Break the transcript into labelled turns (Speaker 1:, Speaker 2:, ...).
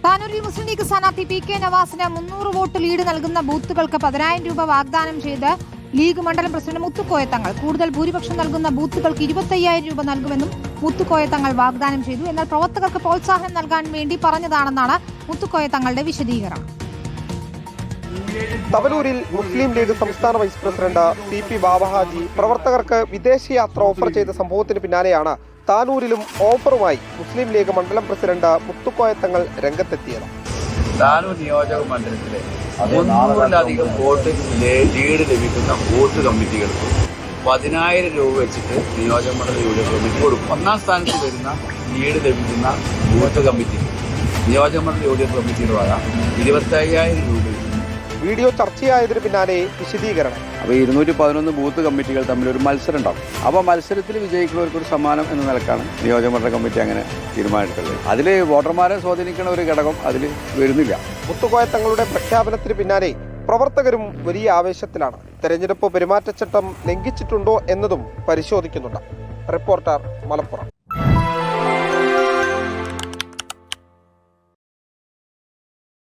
Speaker 1: താനൂരിൽ മുസ്ലിം league സ്ഥാനാർത്ഥി P K നവാസിന് 300 vote lead നൽകുന്ന ബൂത്തുകൾക്ക് 10,000 രൂപ വാഗ്ദാനം ചെയ്ത് ലീഗ് മണ്ഡലം പ്രസിഡന്റ് മുത്തുക്കോയ തങ്ങൾ. കൂടുതൽ ഭൂരിപക്ഷം നൽകുന്ന ബൂത്തുകൾക്ക് 25,000 രൂപ നൽകുമെന്നും മുത്തുക്കോയ തങ്ങൾ വാഗ്ദാനം ചെയ്തു. എന്നാൽ പ്രവർത്തകർക്ക് പ്രോത്സാഹനം നൽകാൻ വേണ്ടി പറഞ്ഞതാണെന്നാണ് മുത്തുക്കോയ തങ്ങളുടെ വിശദീകരണം.
Speaker 2: തവനൂരിൽ മുസ്ലിം ലീഗ് സംസ്ഥാന വൈസ് പ്രസിഡന്റ് CP ബാബഹാജി പ്രവർത്തകർക്ക് വിദേശയാത്ര ഓഫർ ചെയ്ത സംഭവത്തിന് പിന്നാലെയാണ് താനൂരിലും ഓഫറുമായി മുസ്ലിം ലീഗ് മണ്ഡലം പ്രസിഡന്റ് മുത്തുക്കോയ തങ്ങൾ രംഗത്തെത്തിയത്.
Speaker 3: താനൂർ നിയോജക മണ്ഡലത്തിലെ 300-ലധികം വോട്ട് ലീഡ് ലഭിക്കുന്ന ബൂത്ത് കമ്മിറ്റികൾക്ക് 10,000 രൂപ വെച്ചിട്ട് നിയോജക മണ്ഡല യൂണിയൻ കമ്മിറ്റി കൊടുക്കും. 1ാം സ്ഥാനത്ത് വരുന്ന ലീഡ് ലഭിക്കുന്ന ബൂത്ത് കമ്മിറ്റി നിയോജക മണ്ഡല യൂണിയൻ കമ്മിറ്റിയുടെ വക 25,000 രൂപ.
Speaker 2: വീഡിയോ ചർച്ചയായതിനു പിന്നാലെ വിശദീകരണം.
Speaker 4: അപ്പോൾ 211 ബൂത്ത് കമ്മിറ്റികൾ തമ്മിലൊരു മത്സരം ഉണ്ടാവും. അപ്പോൾ മത്സരത്തിൽ വിജയിക്കുന്നവർക്കൊരു സമ്മാനം എന്ന നിലക്കാണ് നിയോജകമണ്ഡല കമ്മിറ്റി അങ്ങനെ തീരുമാനിച്ചിട്ടുള്ളത്. അതിൽ വോട്ടർമാരെ സ്വാധീനിക്കുന്ന ഒരു ഘടകം അതിൽ വരുന്നില്ല.
Speaker 2: മുത്തുക്കോയ തങ്ങളുടെ പ്രഖ്യാപനത്തിന് പിന്നാലെ പ്രവർത്തകരും വലിയ ആവേശത്തിലാണ്. തെരഞ്ഞെടുപ്പ് പെരുമാറ്റച്ചട്ടം ലംഘിച്ചിട്ടുണ്ടോ എന്നതും പരിശോധിക്കുന്നുണ്ട്. റിപ്പോർട്ടർ, മലപ്പുറം.